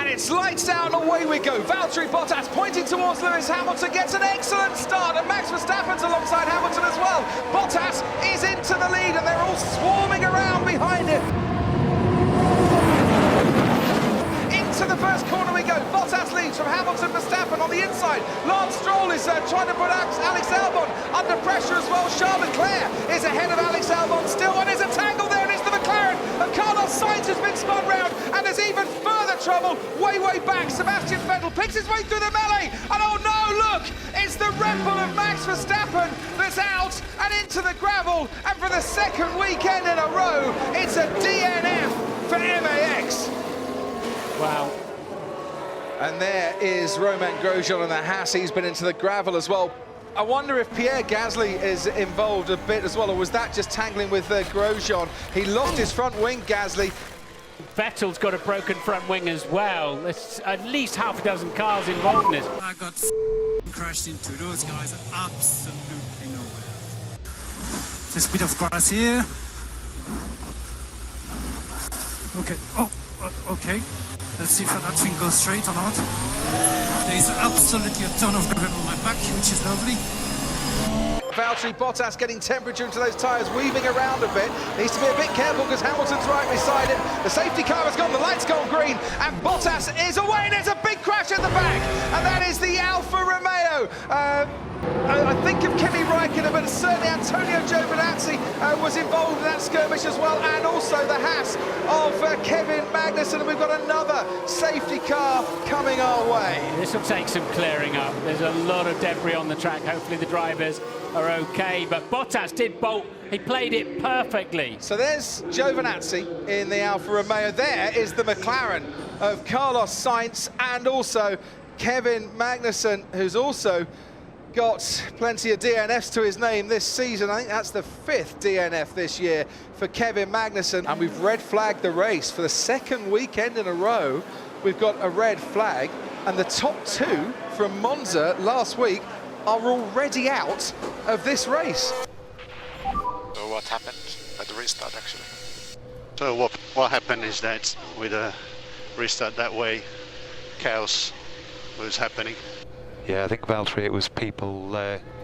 And it's lights out and away we go. Valtteri Bottas pointing towards Lewis Hamilton, gets an excellent start, and Max Verstappen's alongside Hamilton as well. Bottas is into the lead and they're all swarming around behind him. Into the first corner we go. Bottas leads from Hamilton, Verstappen on the inside. Lance Stroll is trying to put Alex Albon under pressure as well. Charles Leclerc is ahead of Alex Albon still, and there's a tangle there, and it's the McLaren. And Carlos Sainz has been spun round, and there's even further trouble way back. Sebastian Vettel picks his way through the melee, and oh no, look, it's the Red Bull of Max Verstappen that's out and into the gravel, and for the second weekend in a row, it's a DNF for MAX. Wow. And there is Romain Grosjean on the Haas. He's been into the gravel as well. I wonder if Pierre Gasly is involved a bit as well, or was that just tangling with Grosjean? He lost his front wing, Gasly. Vettel's got a broken front wing as well. There's at least half a dozen cars involved in this. I got crashed into. Those guys are absolutely nowhere. There's a bit of grass here. Okay. Oh, okay. Let's see if that thing goes straight or not. There's absolutely a ton of gravel on my back, which is lovely. Valtteri Bottas getting temperature into those tyres, weaving around a bit. Needs to be a bit careful because Hamilton's right beside him. The safety car has gone, the light's gone green, and Bottas is away, and there's a big crash at the back, and that is the Alfa Romeo. I think of Kimi Raikkonen, but certainly Antonio Giovinazzi was involved in that skirmish as well, and also the Haas of Kevin Magnussen, and we've got another safety car coming our way. This will take some clearing up. There's a lot of debris on the track. Hopefully the drivers are okay, but Bottas did bolt. He played it perfectly. So there's Giovinazzi in the Alfa Romeo. There is the McLaren of Carlos Sainz, and also Kevin Magnussen, who's also got plenty of DNFs to his name this season. I think that's the 5th DNF this year for Kevin Magnussen. And we've red flagged the race for the second weekend in a row. We've got a red flag, and the top 2 from Monza last week are already out of this race. So what happened at the restart actually? So what happened is that with a restart that way, chaos was happening. Yeah, I think Valtteri, it was people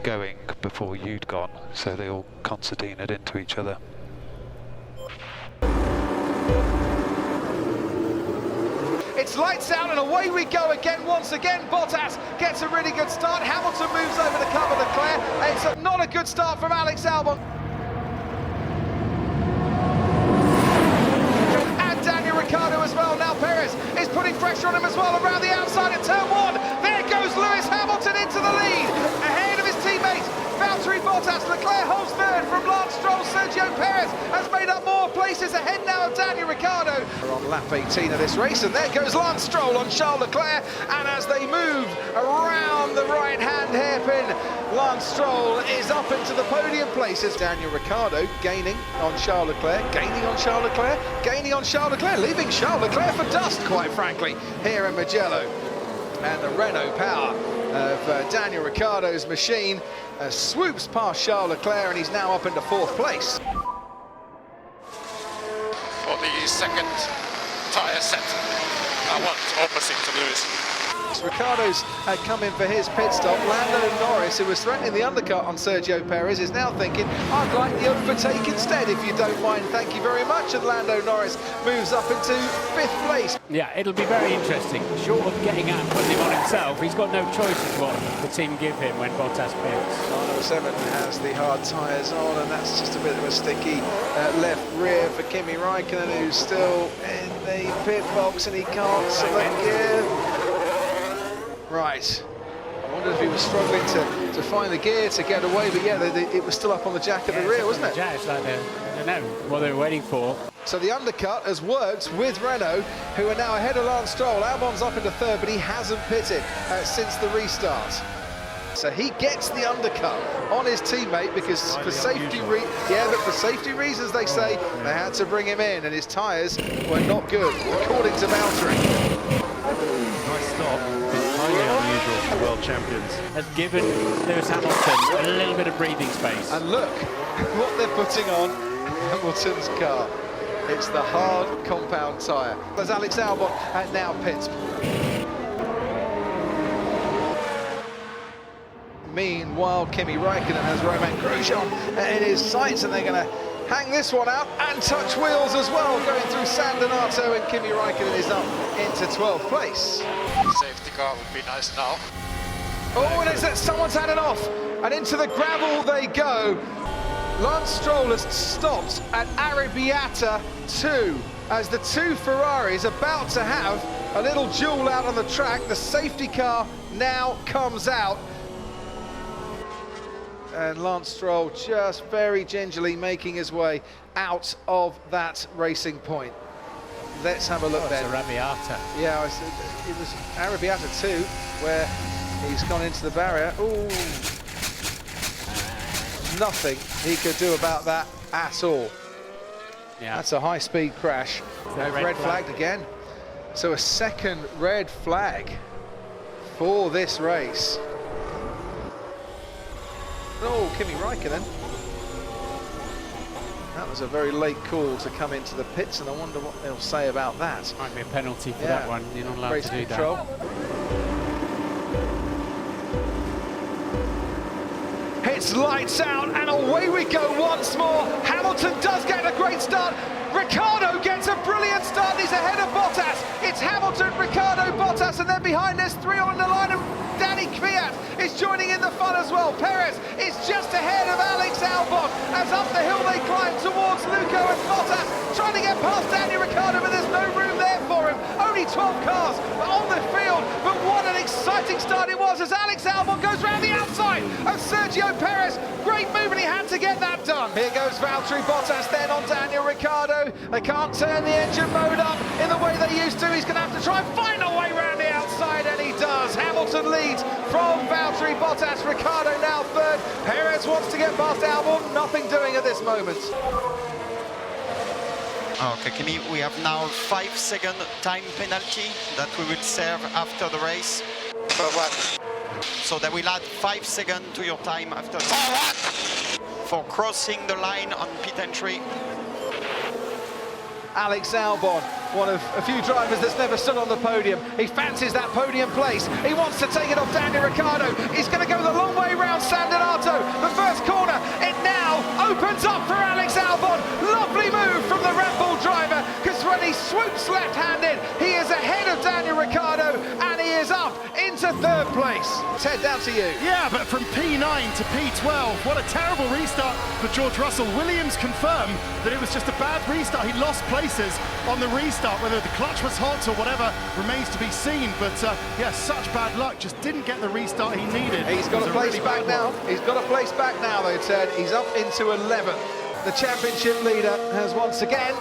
going before you'd gone, so they all concertinaed into each other. It's lights out and away we go again. Once again, Bottas gets a really good start. Hamilton moves over to cover Leclerc. It's not a good start from Alex Albon. And Daniel Ricciardo as well. Now Perez is putting pressure on him as well around the outside at turn 1. There goes Lewis Hamilton into the lead, ahead of his teammate Valtteri Bottas. Leclerc holds third from Lance Stroll. Sergio Perez has made up more places, ahead now of Daniel Ricciardo. We're on lap 18 of this race, and there goes Lance Stroll on Charles Leclerc, and as they move around the right-hand hairpin, Lance Stroll is up into the podium places. Daniel Ricciardo gaining on Charles Leclerc, gaining on Charles Leclerc, gaining on Charles Leclerc, leaving Charles Leclerc for dust, quite frankly, here in Mugello. And the Renault power of Daniel Ricciardo's machine swoops past Charles Leclerc, and he's now up into 4th place. For the second tyre set, I want opposite to Lewis. Ricciardo's come in for his pit stop. Lando Norris, who was threatening the undercut on Sergio Perez, is now thinking, I'd like the overtake instead, if you don't mind, thank you very much. And Lando Norris moves up into 5th place. Yeah, it'll be very interesting. Short of getting out and putting him on himself, he's got no choice of what the team give him when Bottas pits. 7 has the hard tyres on, and that's just a bit of a sticky left rear for Kimi Raikkonen, who's still in the pit box, and he can't select gear. Right, I wondered if he was struggling to find the gear to get away, but yeah, it was still up on the jack of the rear, wasn't it? Yeah, it's like I don't know what they were waiting for. So the undercut has worked with Renault, who are now ahead of Lance Stroll. Albon's up into 3rd, but he hasn't pitted since the restart. So he gets the undercut on his teammate because for safety reasons, they say they had to bring him in, and his tyres were not good, according to Valtteri. Nice stop, but highly unusual for world champions. Has given Lewis Hamilton a little bit of breathing space. And look what they're putting on Hamilton's car. It's the hard compound tyre. There's Alex Albon and now pits. Meanwhile, Kimi Räikkönen has Romain Grosjean in his sights, and they're going to hang this one out and touch wheels as well, going through San Donato, and Kimi Räikkönen is up into 12th place. Safety car would be nice now. Oh, and it's someone's had it off, and into the gravel they go. Lance Stroll has stopped at Arrabbiata 2 as the two Ferraris about to have a little duel out on the track. The safety car now comes out. And Lance Stroll just very gingerly making his way out of that racing point. Let's have a look then. Arrabbiata. Yeah, it was Arrabbiata 2 where he's gone into the barrier. Ooh. Nothing he could do about that at all. Yeah. That's a high-speed crash. Red flagged again. So a second red flag for this race. Oh, Kimi Räikkönen. That was a very late call to come into the pits, and I wonder what they'll say about that. Might be a penalty for that one. You're not allowed Race to do control. It's lights out, and away we go once more. Hamilton does get a great start. Ricciardo gets a brilliant start. He's ahead of Bottas. It's Hamilton, Ricciardo, Bottas, and then behind there's three on the line, and Danny Kvyat is joining in the fun as well. Perez is just ahead of Alex Albon as up the hill they climb towards Luco and Bottas, trying to get past Daniel Ricciardo, but there's no room there for him. Only 12 cars on the field, but what an exciting start it was as Alex Albon goes round the outside of Sergio Perez. Great move, and he had to get that done. Here goes Valtteri Bottas then on Daniel Ricciardo. They can't turn the engine mode up in the way they used to. He's going to have to try and find a way round the outside, and he does. Hamilton leads from Valtteri Bottas. Ricciardo now third. Perez wants to get past Albon. Nothing doing at this moment. Okay, Kimi, we have now 5-second time penalty that we will serve after the race. For what? So that will add 5 seconds to your time after the for crossing the line on pit entry. Alex Albon, one of a few drivers that's never stood on the podium. He fancies that podium place. He wants to take it off Daniel Ricciardo. He's going to go the long way round San Donato. The first corner, it now opens up for Alex Albon. Lovely move from the Red Bull driver, because when he swoops left-handed, he is ahead of Daniel Ricciardo, and he is up into third place. Ted, down to you. Yeah, but from P9 to P12, what a terrible restart for George Russell. Williams confirmed that it was just a bad restart. He lost places on the restart. Whether the clutch was hot or whatever remains to be seen, but yeah, such bad luck, just didn't get the restart he needed. He's got a place back now. He's got a place back now, though, Ted. He's up into 11th. The championship leader has once again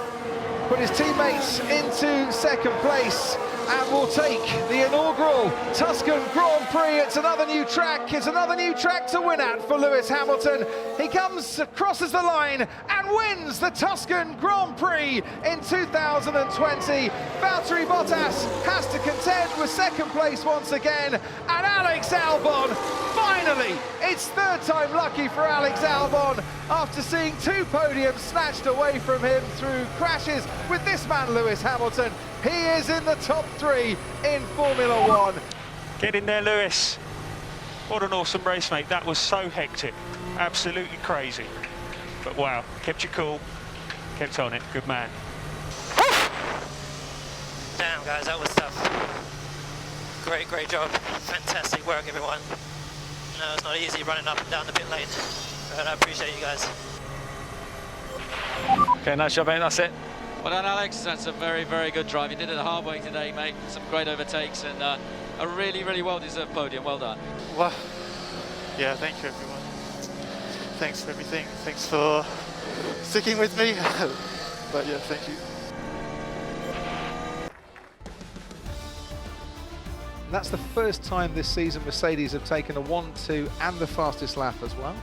put his teammates into second place and will take the inaugural Tuscan Grand Prix. It's another new track. It's another new track to win at for Lewis Hamilton. He crosses the line and wins the Tuscan Grand Prix in 2020. Valtteri Bottas has to contend with second place once again, and Alex Albon, finally, it's third time lucky for Alex Albon after seeing two podiums snatched away from him through crashes with this man, Lewis Hamilton. He is in the top three in Formula One. Get in there, Lewis. What an awesome race, mate. That was so hectic. Absolutely crazy. But wow, kept you cool, kept on it. Good man. Damn, guys, that was tough. Great job. Fantastic work, everyone. No, it's not easy running up and down the pit lane, but I appreciate you guys. Okay, nice job, mate. That's it. Well done, Alex. That's a very good drive. You did it the hard way today, mate. Some great overtakes and a really well-deserved podium. Well done. Well, yeah, thank you, everyone. Thanks for everything. Thanks for sticking with me. But yeah, thank you. That's the first time this season Mercedes have taken a 1-2 and the fastest lap as well.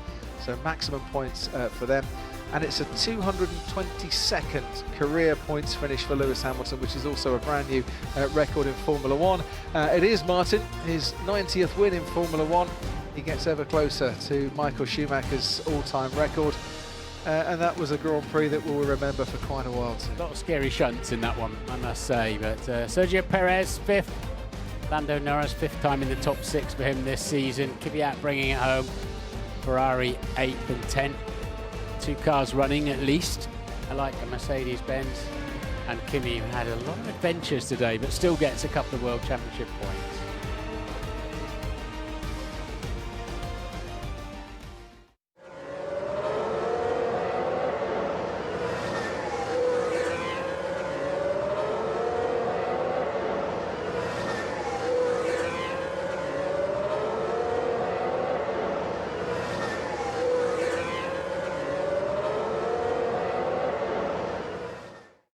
So maximum points for them. And it's a 222nd career points finish for Lewis Hamilton, which is also a brand new record in Formula One. It is, Martin, his 90th win in Formula One. He gets ever closer to Michael Schumacher's all-time record. and that was a Grand Prix that we'll remember for quite a while too. A lot of scary shunts in that one, I must say. But Sergio Perez, 5th. Lando Norris, 5th time in the top 6 for him this season. Kvyat bringing it home. Ferrari 8th and 10th. 2 cars running at least. I like a Mercedes-Benz. And Kimi, who had a lot of adventures today, but still gets a couple of World Championship points.